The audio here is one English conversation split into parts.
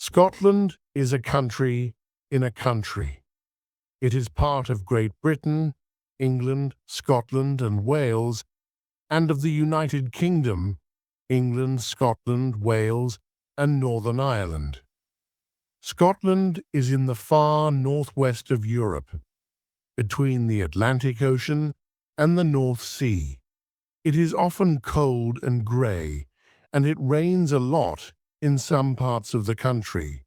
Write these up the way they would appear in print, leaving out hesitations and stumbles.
Scotland is a country in a country. It is part of Great Britain, England, Scotland and Wales, and of the United Kingdom, England, Scotland, Wales and Northern Ireland. Scotland is in the far northwest of Europe, between the Atlantic Ocean and the North Sea. It is often cold and grey, and it rains a lot in some parts of the country.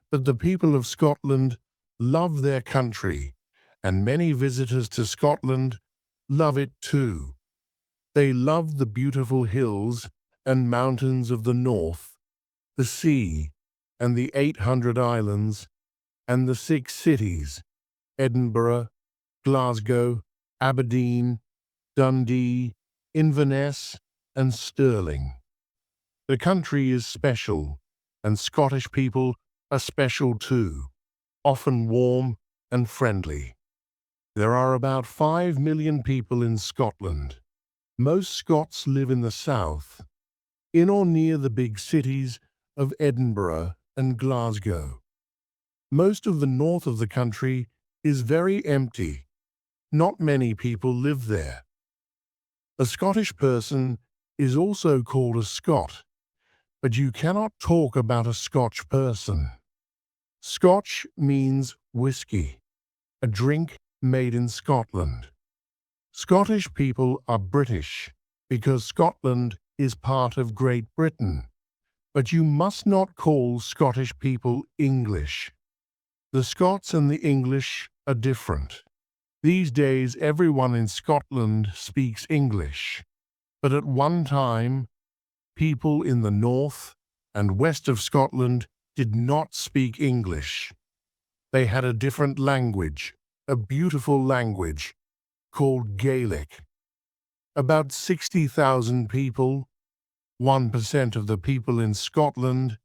But the people of Scotland love their country, and many visitors to Scotland love it too. They love the beautiful hills and mountains of the north, the sea, and the 800 islands, and the 6 cities, Edinburgh, Glasgow, Aberdeen, Dundee, Inverness, and Stirling. The country is special, and Scottish people are special too, often warm and friendly. There are about 5 million people in Scotland. Most Scots live in the south, in or near the big cities of Edinburgh and Glasgow. Most of the north of the country is very empty. Not many people live there. A Scottish person is also called a Scot, but you cannot talk about a Scotch person. Scotch means whiskey, a drink made in Scotland. Scottish people are British because Scotland is part of Great Britain, but you must not call Scottish people English. The Scots and the English are different. These days everyone in Scotland speaks English, but at one time, people in the north and west of Scotland did not speak English. They had a different language, a beautiful language, called Gaelic. About 60,000 people, 1% of the people in Scotland,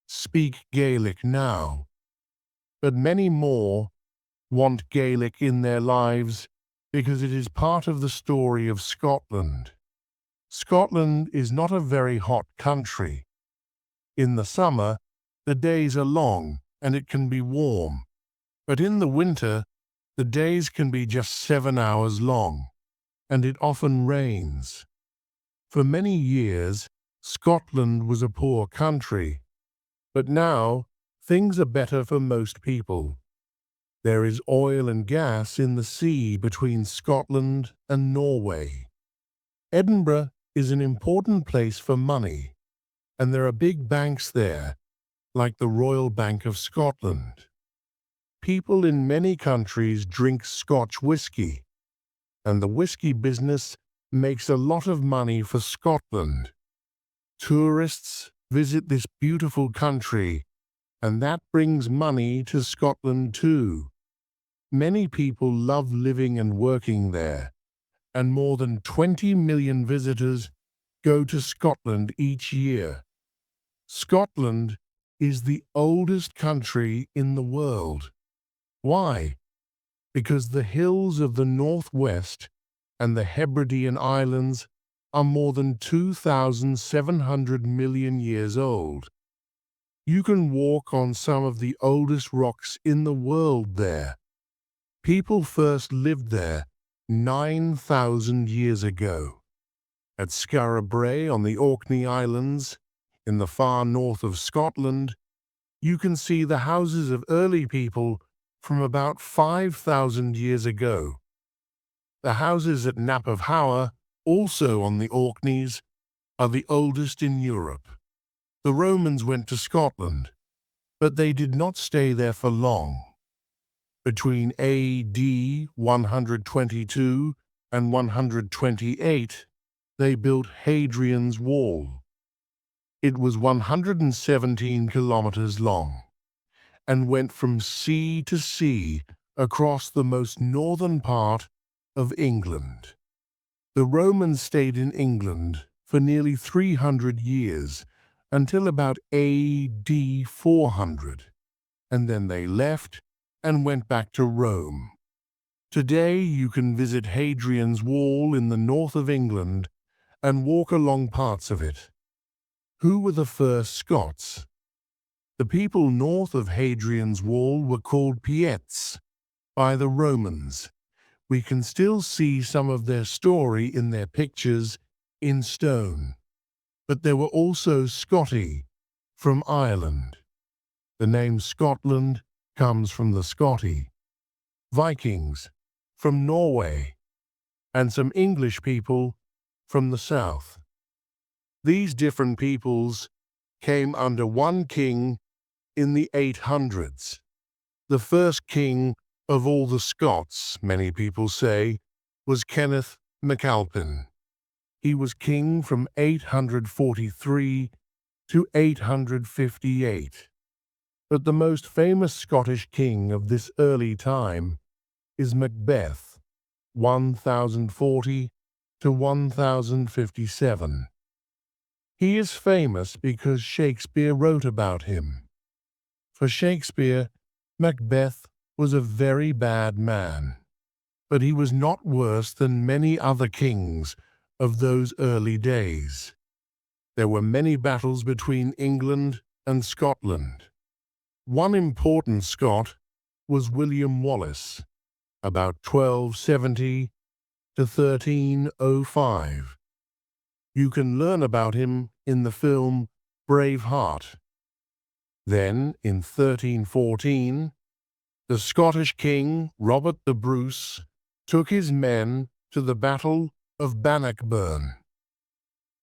speak Gaelic now. But many more want Gaelic in their lives because it is part of the story of Scotland. Scotland is not a very hot country. In the summer, the days are long and it can be warm, but in the winter, the days can be just 7 hours long, and it often rains. For many years, Scotland was a poor country, but now things are better for most people. There is oil and gas in the sea between Scotland and Norway. Edinburgh is an important place for money, and there are big banks there, like the Royal Bank of Scotland. People in many countries drink Scotch whisky, and the whisky business makes a lot of money for Scotland. Tourists visit this beautiful country, and that brings money to Scotland too. Many people love living and working there, and more than 20 million visitors go to Scotland each year. Scotland is the oldest country in the world. Why? Because the hills of the northwest and the Hebridean Islands are more than 2,700 million years old. You can walk on some of the oldest rocks in the world there. People first lived there 9,000 years ago. At Skara Brae on the Orkney Islands, in the far north of Scotland, you can see the houses of early people from about 5,000 years ago. The houses at Nap of Hower, also on the Orkneys, are the oldest in Europe. The Romans went to Scotland, but they did not stay there for long. Between AD 122 and 128, they built Hadrian's Wall. It was 117 kilometers long and went from sea to sea across the most northern part of England. The Romans stayed in England for nearly 300 years until about AD 400, and then they left and went back to Rome. Today you can visit Hadrian's Wall in the north of England and walk along parts of it. Who were the first Scots? The people north of Hadrian's Wall were called Piets by the Romans. We can still see some of their story in their pictures in stone. But there were also Scotti from Ireland. The name Scotland comes from the Scotti, Vikings from Norway, and some English people from the south. These different peoples came under one king in the 800s. The first king of all the Scots, many people say, was Kenneth MacAlpin. He was king from 843 to 858. But the most famous Scottish king of this early time is Macbeth, 1040 to 1057. He is famous because Shakespeare wrote about him. For Shakespeare, Macbeth was a very bad man, but he was not worse than many other kings of those early days. There were many battles between England and Scotland. One important Scot was William Wallace, about 1270 to 1305. You can learn about him in the film Braveheart. Then, in 1314, the Scottish king, Robert the Bruce, took his men to the Battle of Bannockburn.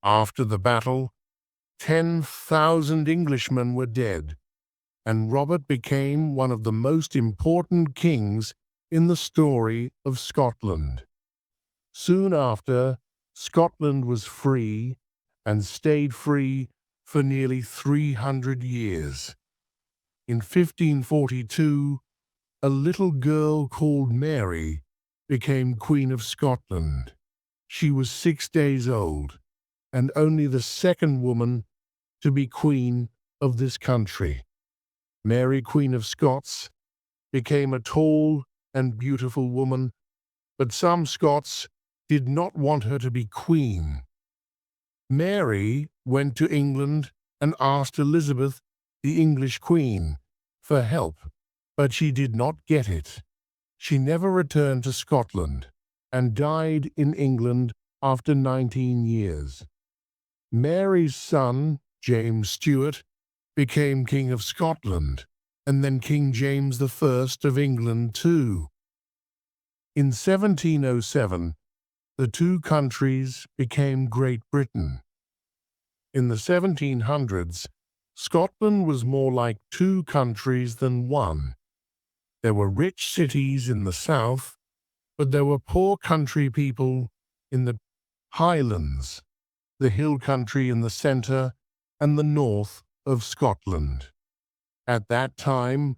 After the battle, 10,000 Englishmen were dead, and Robert became one of the most important kings in the story of Scotland. Soon after, Scotland was free and stayed free for nearly 300 years. In 1542, a little girl called Mary became Queen of Scotland. She was 6 days old and only the second woman to be Queen of this country. Mary, Queen of Scots, became a tall and beautiful woman, but some Scots did not want her to be queen. Mary went to England and asked Elizabeth, the English queen, for help, but she did not get it. She never returned to Scotland and died in England after 19 years. Mary's son, James Stuart, became King of Scotland, and then King James I of England too. In 1707, the two countries became Great Britain. In the 1700s, Scotland was more like two countries than one. There were rich cities in the south, but there were poor country people in the Highlands, the hill country in the centre, and the north of Scotland. At that time,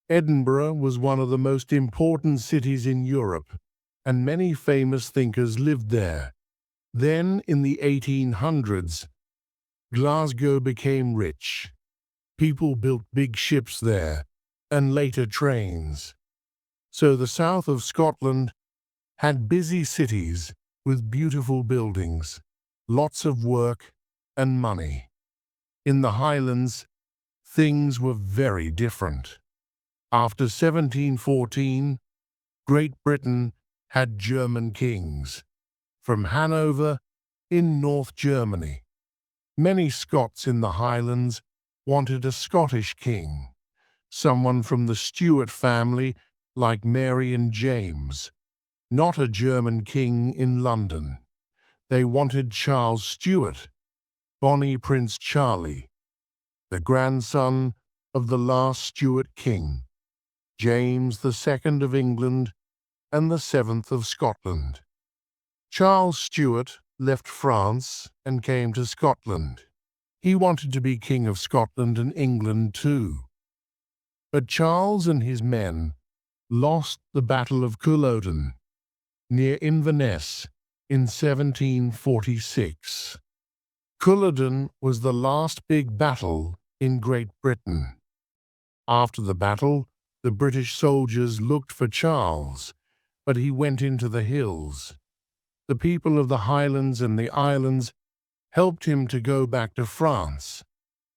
Edinburgh was one of the most important cities in Europe, and many famous thinkers lived there. Then, in the 1800s, Glasgow became rich. People built big ships there, and later trains. So the south of Scotland had busy cities with beautiful buildings, lots of work, and money. In the Highlands, things were very different. After 1714, Great Britain had German kings, from Hanover in North Germany. Many Scots in the Highlands wanted a Scottish king, someone from the Stuart family like Mary and James, not a German king in London. They wanted Charles Stuart, Bonnie Prince Charlie, the grandson of the last Stuart king, James II of England and the 7th of Scotland. Charles Stuart left France and came to Scotland. He wanted to be King of Scotland and England too. But Charles and his men lost the Battle of Culloden near Inverness in 1746. Culloden was the last big battle in Great Britain. After the battle, the British soldiers looked for Charles, but he went into the hills. The people of the Highlands and the Islands helped him to go back to France.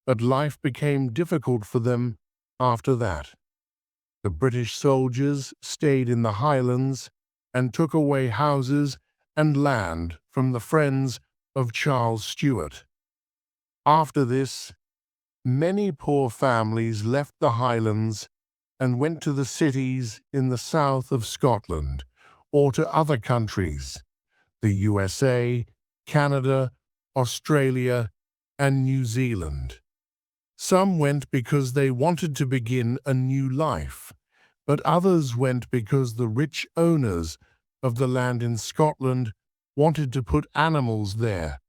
but life became difficult for them after that. The British soldiers stayed in the Highlands and took away houses and land from the friends of Charles Stuart. After this, many poor families left the Highlands and went to the cities in the south of Scotland or to other countries, the USA, Canada, Australia, and New Zealand. Some went because they wanted to begin a new life, but others went because the rich owners of the land in Scotland wanted to put animals there.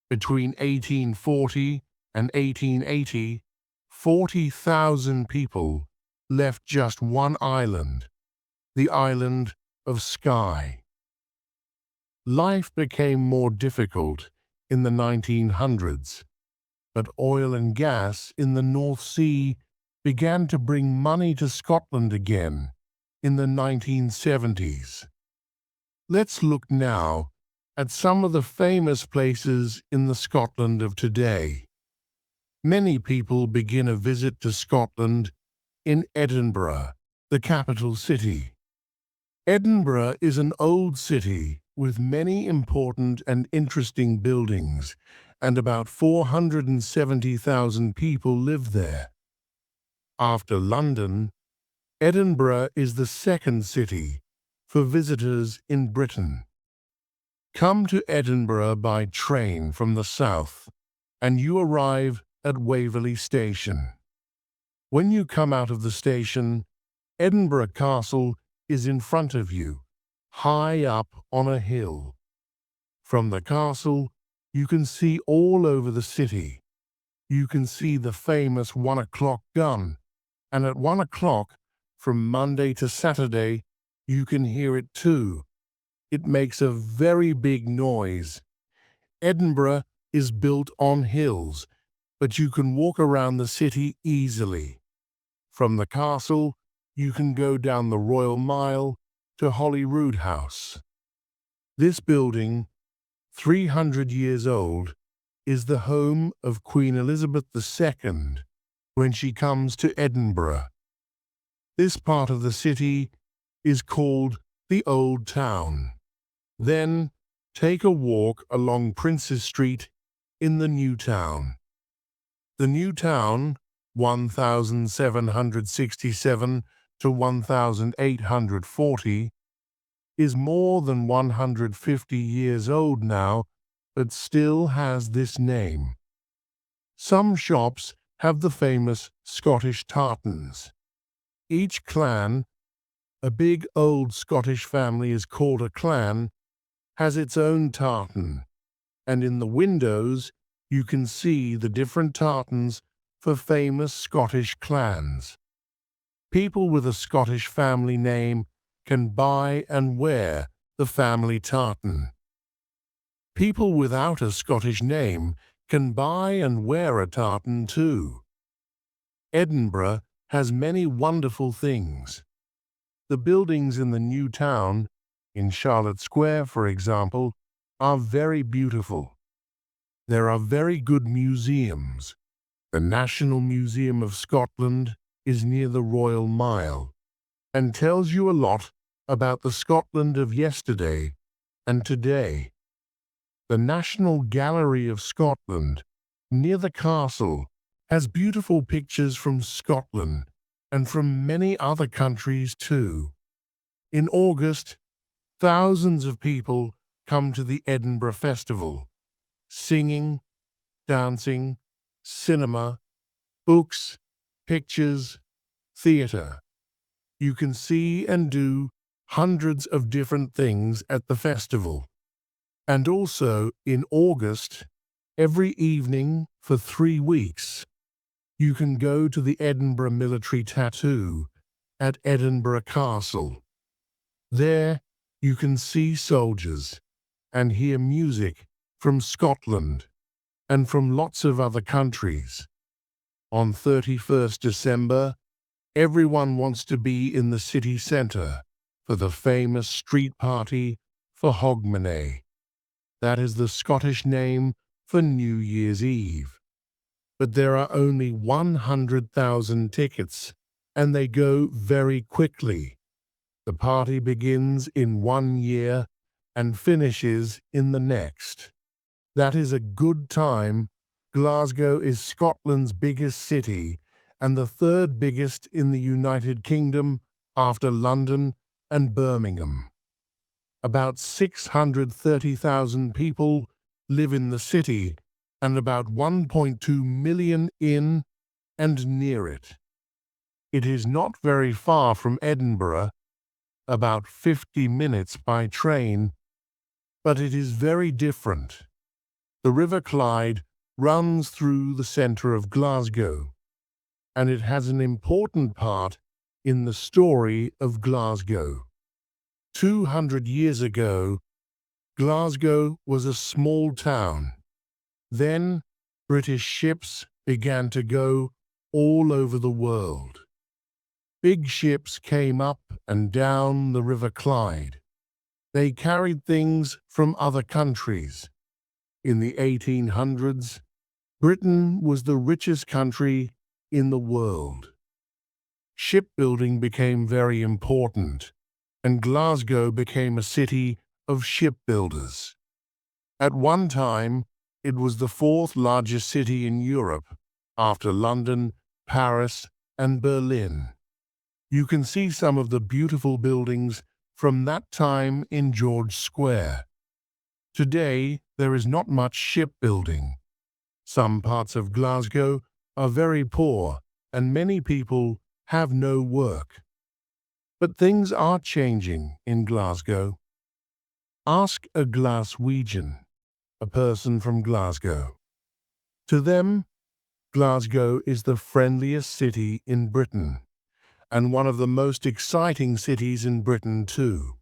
Between 1840 and 1880, 40,000 people left just one island, the island of Skye. Life became more difficult in the 1900s, but oil and gas in the North Sea began to bring money to Scotland again in the 1970s. Let's look now at some of the famous places in the Scotland of today. Many people begin a visit to Scotland in Edinburgh, the capital city. Edinburgh is an old city with many important and interesting buildings, and about 470,000 people live there. After London, Edinburgh is the second city for visitors in Britain. Come to Edinburgh by train from the south, and you arrive at Waverley Station. When you come out of the station, Edinburgh Castle is in front of you, high up on a hill. From the castle, you can see all over the city. You can see the famous 1 o'clock gun, and at 1 o'clock, from Monday to Saturday, you can hear it too. It makes a very big noise. Edinburgh is built on hills, but you can walk around the city easily. From the castle, you can go down the Royal Mile to Holyrood House. This building, 300 years old, is the home of Queen Elizabeth II when she comes to Edinburgh. This part of the city is called the Old Town. Then take a walk along Princes Street in the New Town. The New Town, 1767 to 1840, is more than 150 years old now, but still has this name. Some shops have the famous Scottish tartans. Each clan, a big old Scottish family is called a clan, has its own tartan, and in the windows you can see the different tartans for famous Scottish clans. People with a Scottish family name can buy and wear the family tartan. People without a Scottish name can buy and wear a tartan too. Edinburgh has many wonderful things. The buildings in the New Town, in Charlotte Square, for example, are very beautiful. There are very good museums. The National Museum of Scotland is near the Royal Mile and tells you a lot about the Scotland of yesterday and today. The National Gallery of Scotland, near the castle, has beautiful pictures from Scotland and from many other countries too. In August, thousands of people come to the Edinburgh Festival. Singing, dancing, cinema, books, pictures, theatre. You can see and do hundreds of different things at the festival. And also, in August, every evening for 3 weeks, you can go to the Edinburgh Military Tattoo at Edinburgh Castle. There, you can see soldiers and hear music from Scotland and from lots of other countries. On 31st December, everyone wants to be in the city centre for the famous street party for Hogmanay. That is the Scottish name for New Year's Eve. but there are only 100,000 tickets, and they go very quickly. The party begins in 1 year and finishes in the next. That is a good time. Glasgow is Scotland's biggest city and the third biggest in the United Kingdom after London and Birmingham. About 630,000 people live in the city and about 1.2 million in and near it. It is not very far from Edinburgh, about 50 minutes by train, but it is very different. The River Clyde runs through the centre of Glasgow, and it has an important part in the story of Glasgow. 200 years ago, Glasgow was a small town. Then British ships began to go all over the world. Big ships came up and down the River Clyde. They carried things from other countries. In the 1800s, Britain was the richest country in the world. Shipbuilding became very important, and Glasgow became a city of shipbuilders. At one time, it was the fourth largest city in Europe, after London, Paris, and Berlin. You can see some of the beautiful buildings from that time in George Square. Today, there is not much shipbuilding. Some parts of Glasgow are very poor, and many people have no work. But things are changing in Glasgow. Ask a Glaswegian, a person from Glasgow. To them, Glasgow is the friendliest city in Britain, and one of the most exciting cities in Britain too.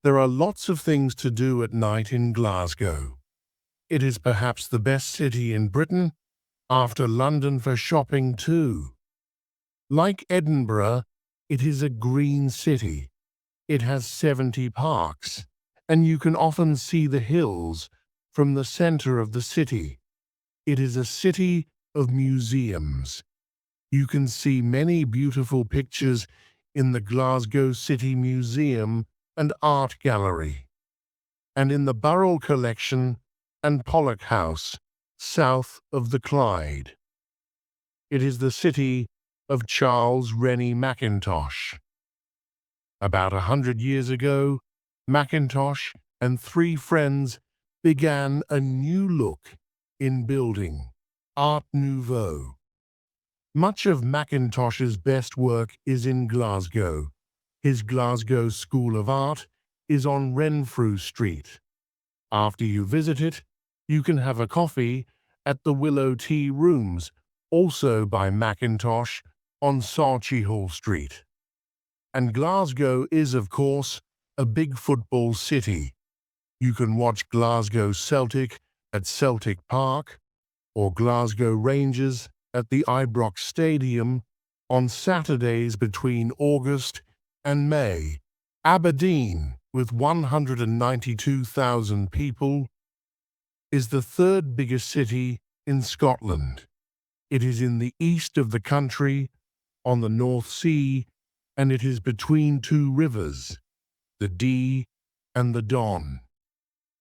There are lots of things to do at night in Glasgow. It is perhaps the best city in Britain, after London for shopping too. Like Edinburgh, it is a green city. It has 70 parks, and you can often see the hills from the center of the city. It is a city of museums. You can see many beautiful pictures in the Glasgow City Museum and Art Gallery, and in the Burrell Collection and Pollock House, south of the Clyde. It is the city of Charles Rennie Mackintosh. About 100 years ago, Mackintosh and 3 friends began a new look in building, Art Nouveau. Much of Mackintosh's best work is in Glasgow. His Glasgow School of Art is on Renfrew Street. After you visit it, you can have a coffee at the Willow Tea Rooms, also by Mackintosh, on Sarchie Street. And Glasgow is, of course, a big football city. You can watch Glasgow Celtic at Celtic Park, or Glasgow Rangers at the Ibrox Stadium on Saturdays between August and May. Aberdeen, with 192,000 people, is the third biggest city in Scotland. It is in the east of the country, on the North Sea, and it is between 2 rivers, the Dee and the Don.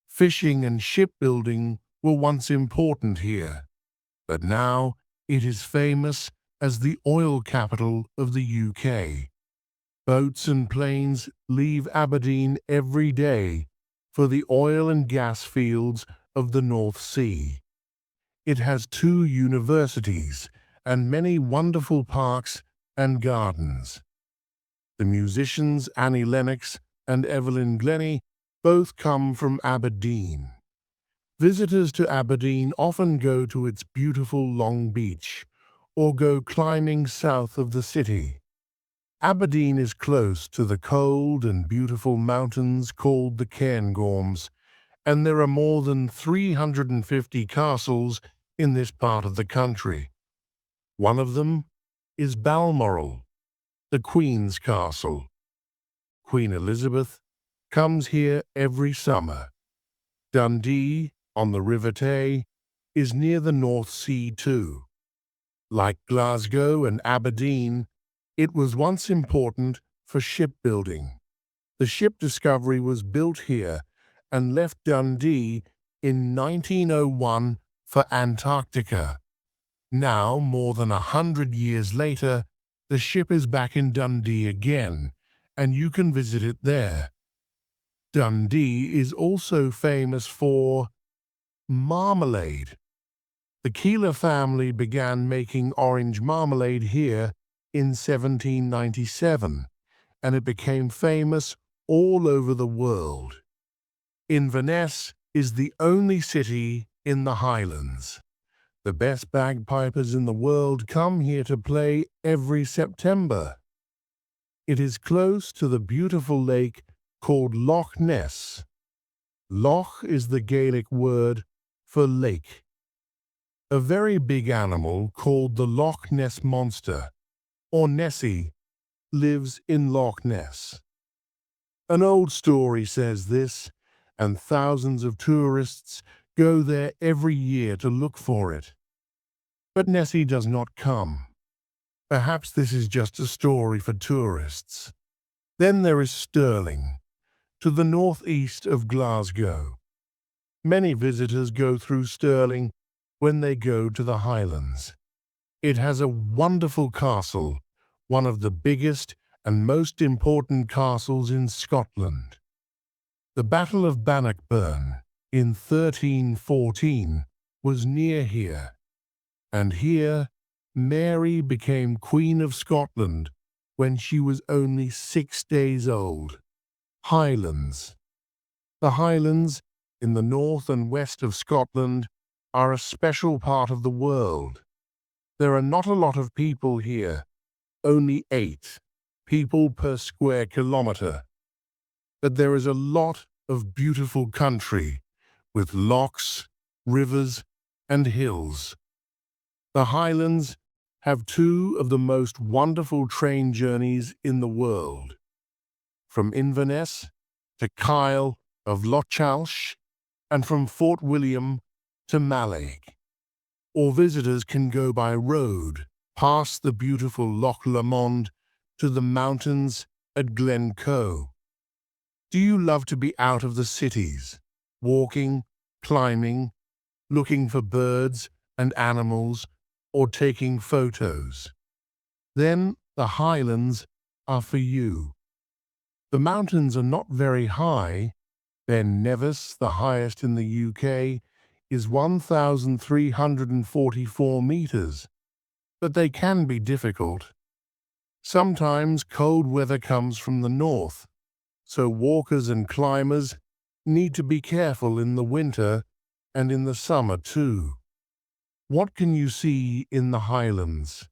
Fishing and shipbuilding were once important here, but now it is famous as the oil capital of the UK. Boats and planes leave Aberdeen every day for the oil and gas fields of the North Sea. It has 2 universities and many wonderful parks and gardens. The musicians Annie Lennox and Evelyn Glennie both come from Aberdeen. Visitors to Aberdeen often go to its beautiful Long Beach or go climbing south of the city. Aberdeen is close to the cold and beautiful mountains called the Cairngorms, and there are more than 350 castles in this part of the country. One of them is Balmoral, the Queen's Castle. Queen Elizabeth comes here every summer. Dundee, on the River Tay, is near the North Sea too. Like Glasgow and Aberdeen, it was once important for shipbuilding. The ship Discovery was built here and left Dundee in 1901 for Antarctica. Now, more than 100 years later, the ship is back in Dundee again, and you can visit it there. Dundee is also famous for marmalade. The Keeler family began making orange marmalade here in 1797, and it became famous all over the world. Inverness is the only city in the Highlands. The best bagpipers in the world come here to play every September. It is close to the beautiful lake called Loch Ness. Loch is the Gaelic word for lake. A very big animal called the Loch Ness Monster, or Nessie, lives in Loch Ness. An old story says this, and thousands of tourists go there every year to look for it. But Nessie does not come. Perhaps this is just a story for tourists. Then there is Stirling, to the northeast of Glasgow. Many visitors go through Stirling when they go to the Highlands. It has a wonderful castle, one of the biggest and most important castles in Scotland. The Battle of Bannockburn in 1314 was near here, and here Mary became Queen of Scotland when she was only 6 days old. Highlands. The Highlands in the north and west of Scotland are a special part of the world. There are not a lot of people here, only 8 people per square kilometre. But there is a lot of beautiful country with lochs, rivers, and hills. The Highlands have 2 of the most wonderful train journeys in the world. From Inverness to Kyle of Lochalsh, and from Fort William to Mallaig. Or visitors can go by road past the beautiful Loch Lomond to the mountains at Glencoe. Do you love to be out of the cities, walking, climbing, looking for birds and animals, or taking photos? Then the Highlands are for you. The mountains are not very high. Ben Nevis, the highest in the UK, is 1,344 meters, but they can be difficult. Sometimes cold weather comes from the north, so walkers and climbers need to be careful in the winter and in the summer too. What can you see in the Highlands?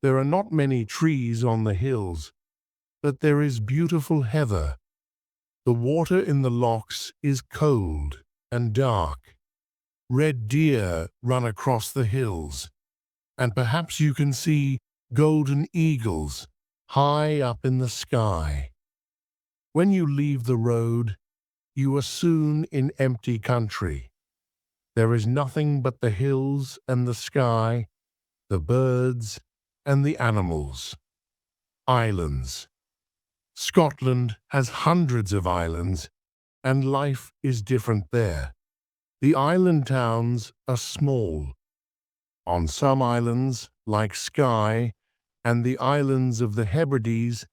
There are not many trees on the hills, but there is beautiful heather. The water in the lochs is cold and dark. Red deer run across the hills, and perhaps you can see golden eagles high up in the sky. When you leave the road, you are soon in empty country. There is nothing but the hills and the sky, the birds and the animals. Islands. Scotland has hundreds of islands, and life is different there. The island towns are small. On some islands, like Skye and the islands of the Hebrides,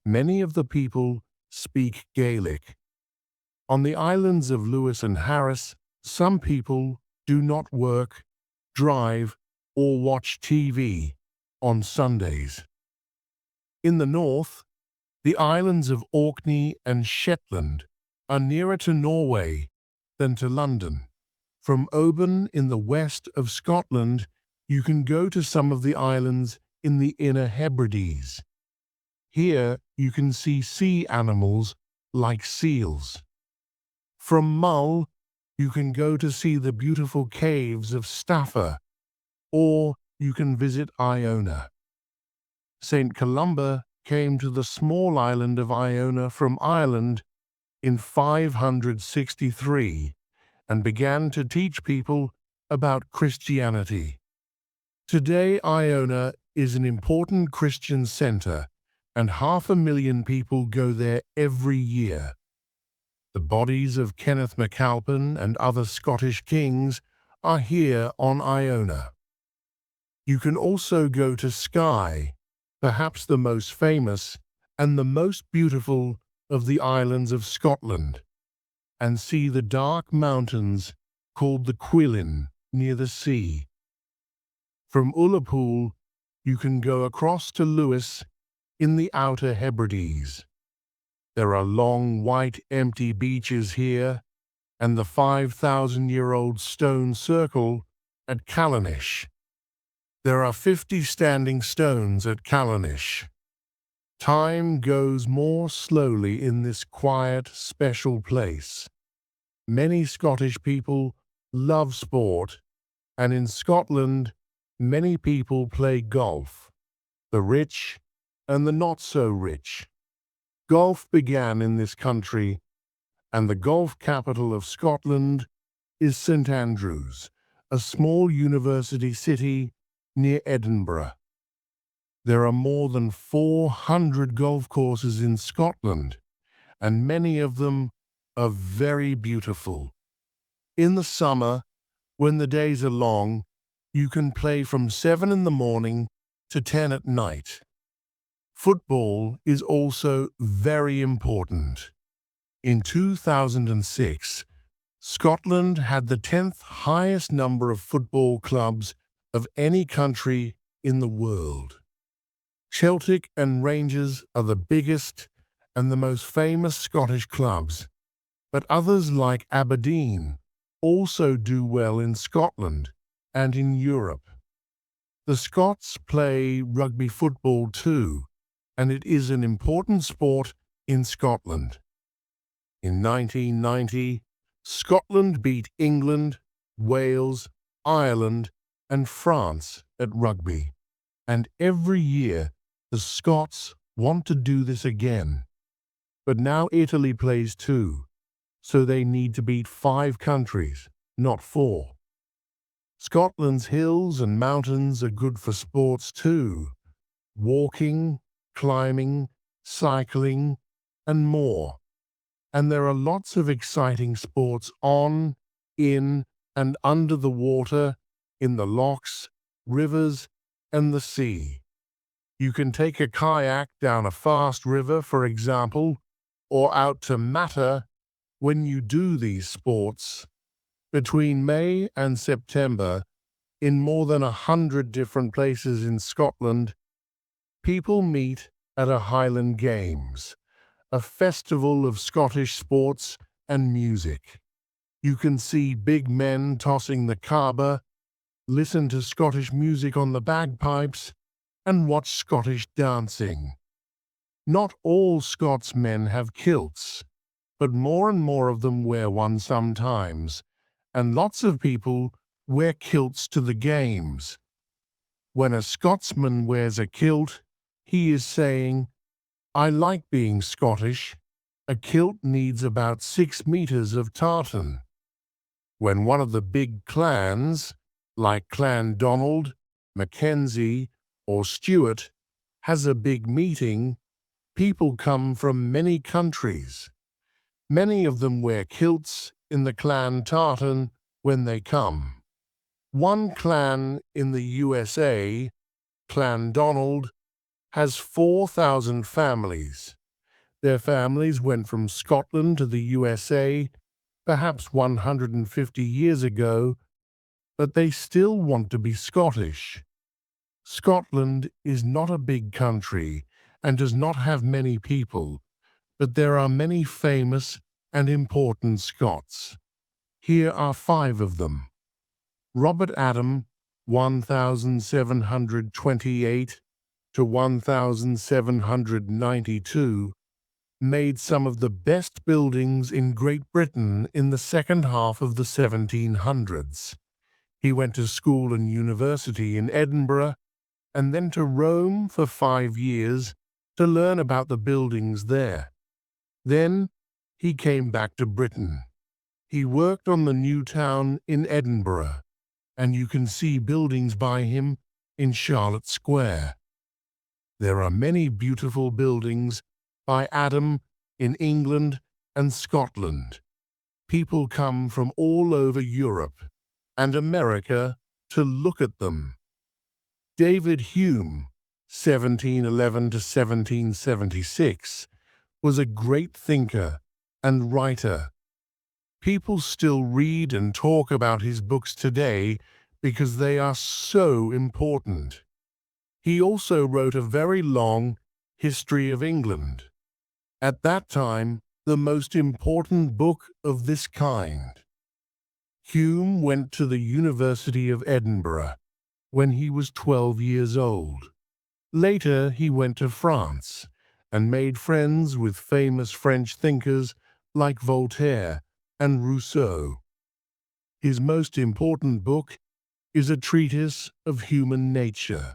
many of the people speak Gaelic. On the islands of Lewis and Harris, some people do not work, drive, or watch TV on Sundays. In the north, the islands of Orkney and Shetland are nearer to Norway than to London. From Oban in the west of Scotland, you can go to some of the islands in the Inner Hebrides. Here you can see sea animals like seals. From Mull, you can go to see the beautiful caves of Staffa, or you can visit Iona. St. Columba came to the small island of Iona from Ireland in 563 and began to teach people about Christianity. Today, Iona is an important Christian center, and 500,000 people go there every year. The bodies of Kenneth MacAlpin and other Scottish kings are here on Iona. You can also go to Skye, perhaps the most famous and the most beautiful of the islands of Scotland, and see the dark mountains called the Cuillin near the sea. From Ullapool, you can go across to Lewis in the Outer Hebrides. There are long, white, empty beaches here, and the 5,000-year-old stone circle at Callanish. There are 50 standing stones at Callanish. Time goes more slowly in this quiet, special place. Many Scottish people love sport, and in Scotland, many people play golf, the rich and the not-so-rich. Golf began in this country, and the golf capital of Scotland is St Andrews, a small university city near Edinburgh. There are more than 400 golf courses in Scotland, and many of them are very beautiful. In the summer, when the days are long, you can play from 7 in the morning to 10 at night. Football is also very important. In 2006, Scotland had the 10th highest number of football clubs of any country in the world. Celtic and Rangers are the biggest and the most famous Scottish clubs, but others like Aberdeen also do well in Scotland and in Europe. The Scots play rugby football too, and it is an important sport in Scotland. In 1990, Scotland beat England, Wales, Ireland, and France at rugby, and every year the Scots want to do this again. But now Italy plays too, so they need to beat 5 countries, not 4. Scotland's hills and mountains are good for sports too. Walking, climbing, cycling, and more. And there are lots of exciting sports on, in, and under the water, in the lochs, rivers, and the sea. You can take a kayak down a fast river, for example, or out to Matter when you do these sports. Between May and September, in more than 100 different places in Scotland, people meet at a Highland Games, a festival of Scottish sports and music. You can see big men tossing the caber, listen to Scottish music on the bagpipes, and watch Scottish dancing. Not all Scotsmen have kilts, but more and more of them wear one sometimes, and lots of people wear kilts to the games. When a Scotsman wears a kilt, he is saying, "I like being Scottish." A kilt needs about 6 meters of tartan. When one of the big clans, like Clan Donald, Mackenzie, or Stuart, has a big meeting, people come from many countries. Many of them wear kilts in the clan tartan when they come. One clan in the USA, Clan Donald, has 4,000 families. Their families went from Scotland to the USA perhaps 150 years ago, but they still want to be Scottish. Scotland is not a big country and does not have many people, but there are many famous and important Scots. Here are 5 of them. Robert Adam, 1728 to 1792, made some of the best buildings in Great Britain in the second half of the 1700s. He went to school and university in Edinburgh and then to Rome for 5 years to learn about the buildings there. Then he came back to Britain. He worked on the new town in Edinburgh, and you can see buildings by him in Charlotte Square. There are many beautiful buildings by Adam in England and Scotland. People come from all over Europe and America to look at them. David Hume, 1711 to 1776, was a great thinker and writer. People still read and talk about his books today because they are so important. He also wrote a very long history of England. At that time, the most important book of this kind. Hume went to the University of Edinburgh when he was 12 years old. Later, he went to France and made friends with famous French thinkers like Voltaire and Rousseau. His most important book is a treatise of human nature,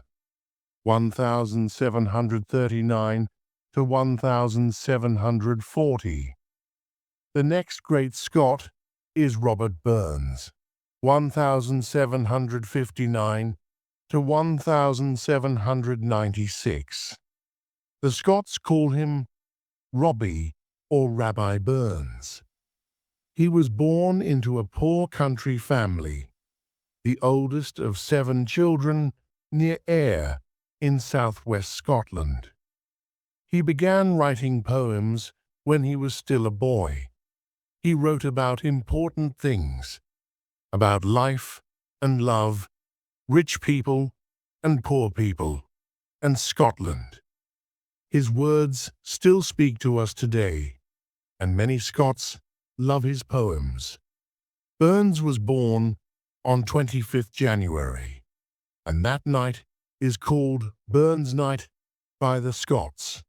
1739 to 1740. The next great Scot is Robert Burns, 1759 to 1796. The Scots call him Robbie or Rabbi Burns. He was born into a poor country family, the oldest of 7 children near Ayr in southwest Scotland. He began writing poems when he was still a boy. He wrote about important things, about life and love, rich people and poor people, and Scotland. His words still speak to us today, and many Scots love his poems. Burns was born on 25th January, and that night is called Burns Night by the Scots.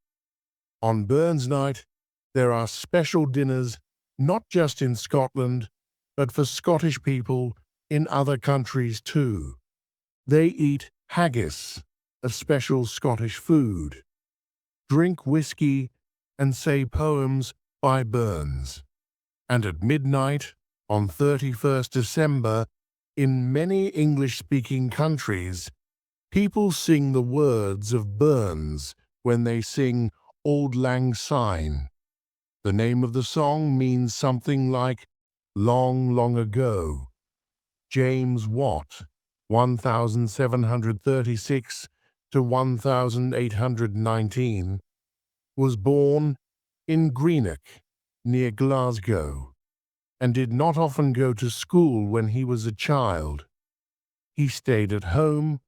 On Burns Night, there are special dinners not just in Scotland, but for Scottish people in other countries too. They eat haggis, a special Scottish food, drink whiskey, and say poems by Burns. And at midnight, on 31st December, in many English-speaking countries, people sing the words of Burns when they sing Auld Lang Syne. The name of the song means something like Long, Long Ago. James Watt, 1736 to 1819, was born in Greenock, near Glasgow, and did not often go to school when he was a child. He stayed at home,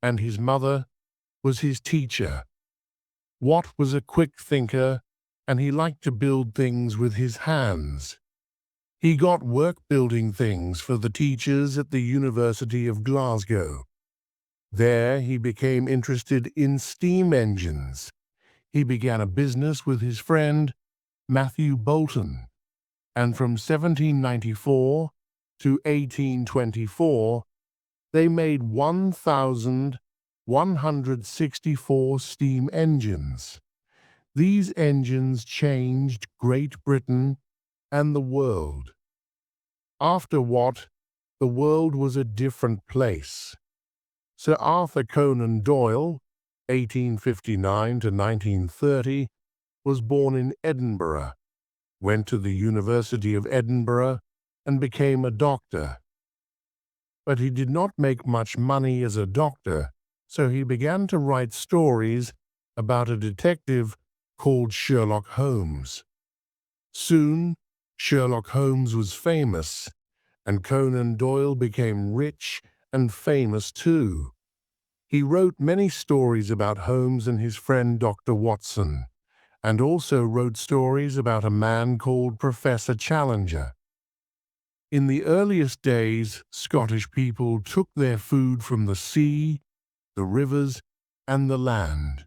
and his mother was his teacher. Watt was a quick thinker, and he liked to build things with his hands. He got work building things for the teachers at the University of Glasgow. There he became interested in steam engines. He began a business with his friend Matthew Bolton, and from 1794 to 1824 they made 1,164 steam engines. These engines changed Great Britain and the world. After Watt, the world was a different place. Sir Arthur Conan Doyle, 1859 to 1930, was born in Edinburgh, went to the University of Edinburgh, and became a doctor. But he did not make much money as a doctor, so he began to write stories about a detective called Sherlock Holmes. Soon, Sherlock Holmes was famous, and Conan Doyle became rich and famous too. He wrote many stories about Holmes and his friend Dr. Watson, and also wrote stories about a man called Professor Challenger. In the earliest days, Scottish people took their food from the sea, the rivers, and the land.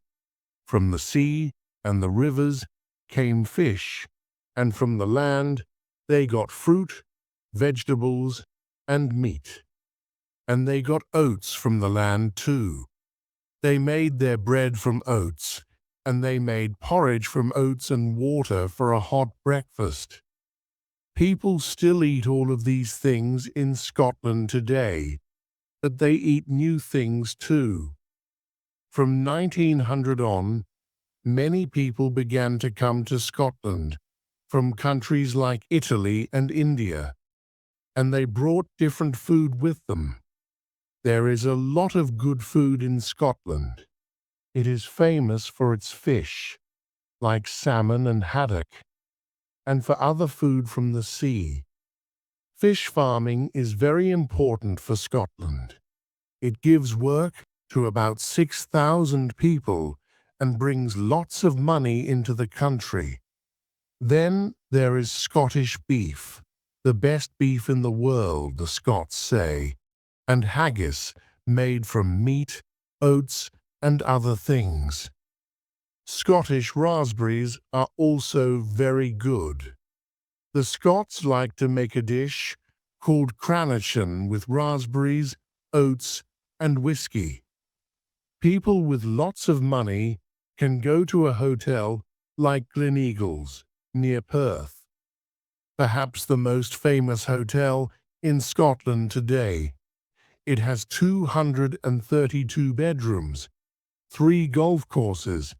From the sea and the rivers came fish, and from the land they got fruit, vegetables, and meat. And they got oats from the land too. They made their bread from oats, and they made porridge from oats and water for a hot breakfast. People still eat all of these things in Scotland today, but they eat new things too. From 1900 on, many people began to come to Scotland from countries like Italy and India, and they brought different food with them. There is a lot of good food in Scotland. It is famous for its fish, like salmon and haddock, and for other food from the sea. Fish farming is very important for Scotland. It gives work to about 6,000 people and brings lots of money into the country. Then there is Scottish beef, the best beef in the world, the Scots say, and haggis made from meat, oats, and other things. Scottish raspberries are also very good. The Scots like to make a dish called cranachan with raspberries, oats, and whiskey. People with lots of money can go to a hotel like Gleneagles near Perth, perhaps the most famous hotel in Scotland today. It has 232 bedrooms, 3 golf courses,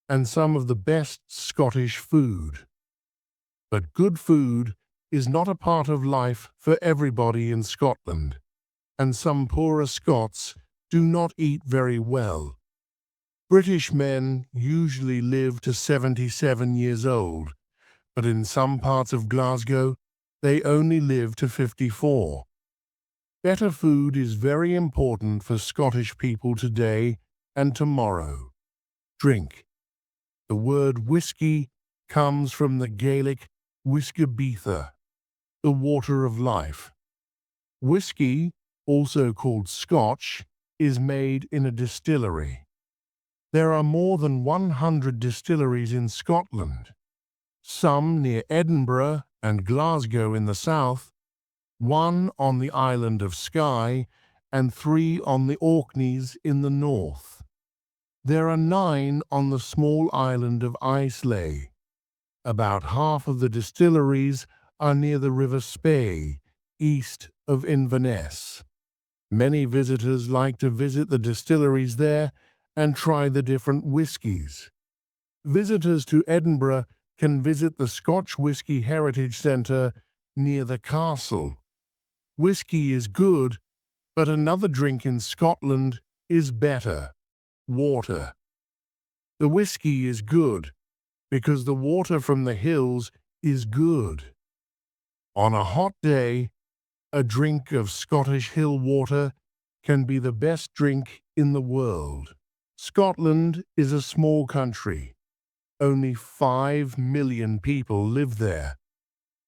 and some of the best Scottish food. But good food is not a part of life for everybody in Scotland, and some poorer Scots do not eat very well. British men usually live to 77 years old, but in some parts of Glasgow, they only live to 54. Better food is very important for Scottish people today and tomorrow. Drink. The word whiskey comes from the Gaelic Whiskabetha, the water of life. Whiskey, also called Scotch, is made in a distillery. There are more than 100 distilleries in Scotland, some near Edinburgh and Glasgow in the south, 1 on the island of Skye, and 3 on the Orkneys in the north. There are 9 on the small island of Islay. About half of the distilleries are near the River Spey, east of Inverness. Many visitors like to visit the distilleries there and try the different whiskies. Visitors to Edinburgh can visit the Scotch Whisky Heritage Centre near the castle. Whisky is good, but another drink in Scotland is better: water. The whisky is good because the water from the hills is good. On a hot day, a drink of Scottish hill water can be the best drink in the world. Scotland is a small country. Only 5 million people live there.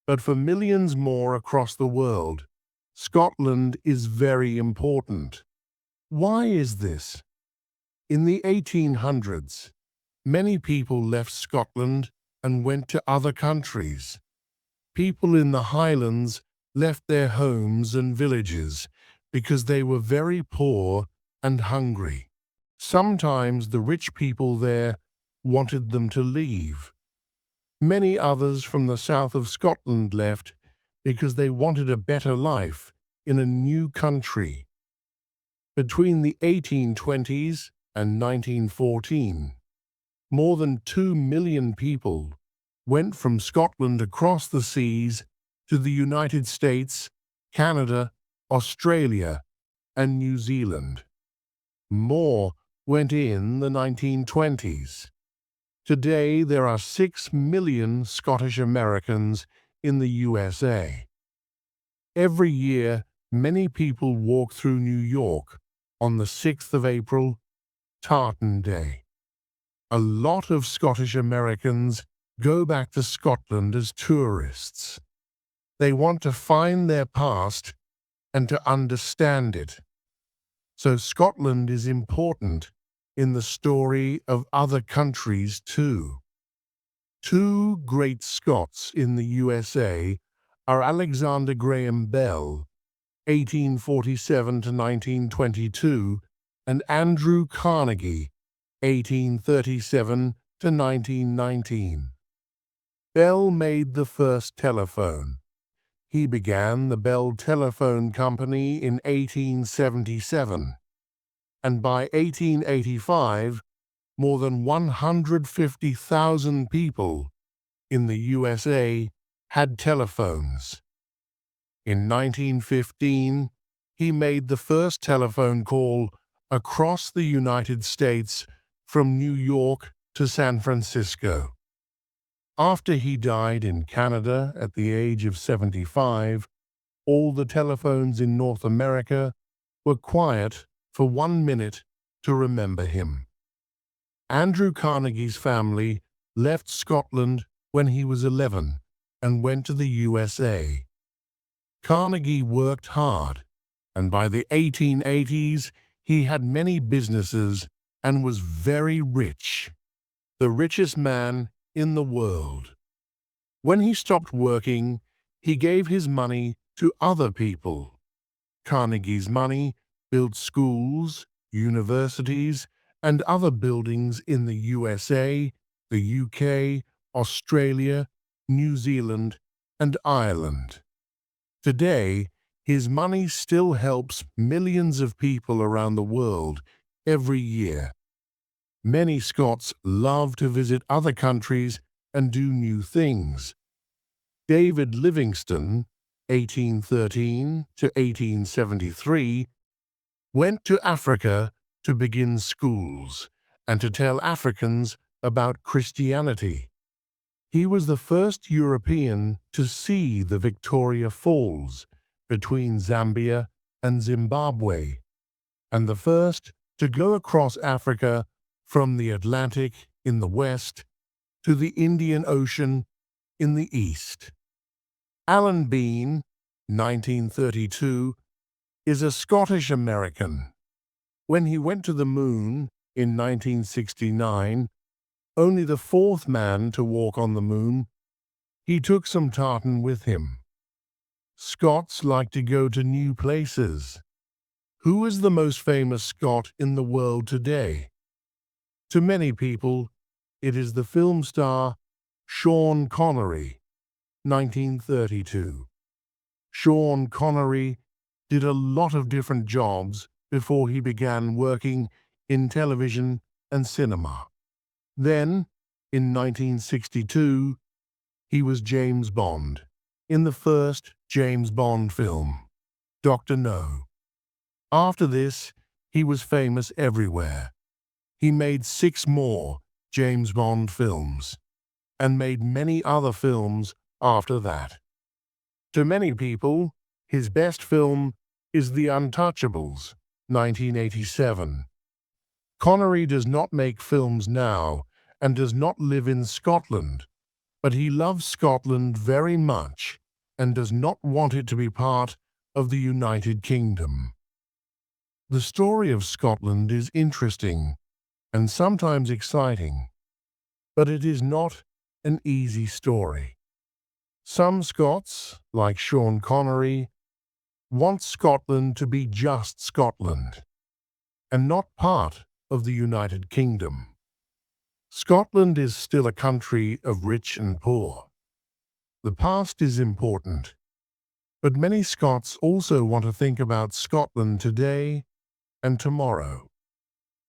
But for millions more across the world, Scotland is very important. Why is this? In the 1800s, many people left Scotland and went to other countries. People in the Highlands left their homes and villages because they were very poor and hungry. Sometimes the rich people there wanted them to leave. Many others from the south of Scotland left because they wanted a better life in a new country. Between the 1820s and 1914, more than 2 million people went from Scotland across the seas to the United States, Canada, Australia, and New Zealand. More went in the 1920s. Today, there are 6 million Scottish Americans in the USA. Every year, many people walk through New York on the 6th of April, Tartan Day. A lot of Scottish Americans go back to Scotland as tourists. They want to find their past and to understand it. So Scotland is important in the story of other countries too. 2 great Scots in the USA are Alexander Graham Bell, 1847 to 1922, and Andrew Carnegie, 1837 to 1919. Bell made the first telephone. He began the Bell Telephone Company in 1877, and by 1885, more than 150,000 people in the USA had telephones. In 1915, he made the first telephone call across the United States from New York to San Francisco. After he died in Canada at the age of 75, all the telephones in North America were quiet for 1 minute to remember him. Andrew Carnegie's family left Scotland when he was 11 and went to the USA. Carnegie worked hard, and by the 1880s, he had many businesses and was very rich, the richest man in the world. When he stopped working, he gave his money to other people. Carnegie's money built schools, universities, and other buildings in the USA, the UK, Australia, New Zealand, and Ireland. Today, his money still helps millions of people around the world every year. Many Scots love to visit other countries and do new things. David Livingstone, 1813 to 1873, went to Africa to begin schools and to tell Africans about Christianity. He was the first European to see the Victoria Falls between Zambia and Zimbabwe, and the first to go across Africa from the Atlantic in the west to the Indian Ocean in the east. Alan Bean, 1932, is a Scottish-American. When he went to the moon in 1969, only the fourth man to walk on the moon, he took some tartan with him. Scots like to go to new places. Who is the most famous Scot in the world today? To many people, it is the film star Sean Connery, 1932. Sean Connery did a lot of different jobs before he began working in television and cinema. Then, in 1962, he was James Bond in the first James Bond film, Dr. No. After this, he was famous everywhere. He made 6 more James Bond films and made many other films after that. To many people, his best film is The Untouchables, 1987. Connery does not make films now and does not live in Scotland, but he loves Scotland very much and does not want it to be part of the United Kingdom. The story of Scotland is interesting and sometimes exciting, but it is not an easy story. Some Scots, like Sean Connery, want Scotland to be just Scotland and not part of the United Kingdom. Scotland is still a country of rich and poor. The past is important, but many Scots also want to think about Scotland today and tomorrow.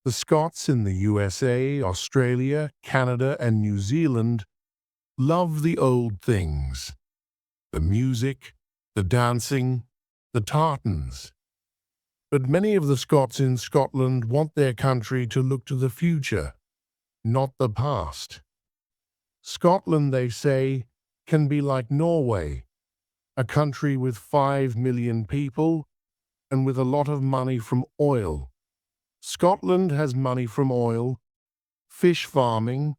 The Scots in the USA, Australia, Canada, and New Zealand love the old things, the music, the dancing, the tartans. But many of the Scots in Scotland want their country to look to the future, not the past. Scotland, they say, can be like Norway, a country with 5 million people and with a lot of money from oil. Scotland has money from oil, fish farming,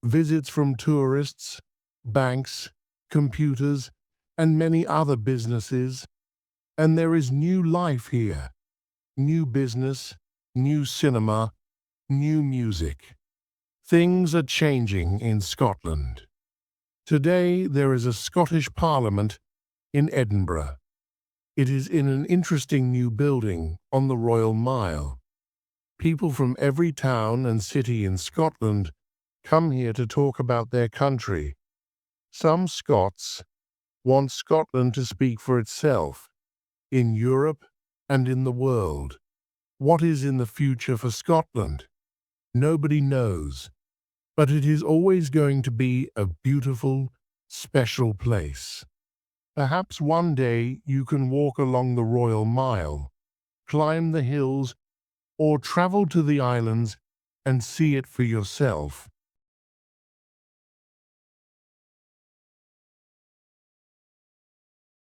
visits from tourists, banks, computers, and many other businesses, and there is new life here. New business, new cinema, new music. Things are changing in Scotland. Today there is a Scottish Parliament in Edinburgh. It is in an interesting new building on the Royal Mile. People from every town and city in Scotland come here to talk about their country. Some Scots wants Scotland to speak for itself, in Europe and in the world. What is in the future for Scotland? Nobody knows, but it is always going to be a beautiful, special place. Perhaps one day you can walk along the Royal Mile, climb the hills, or travel to the islands and see it for yourself.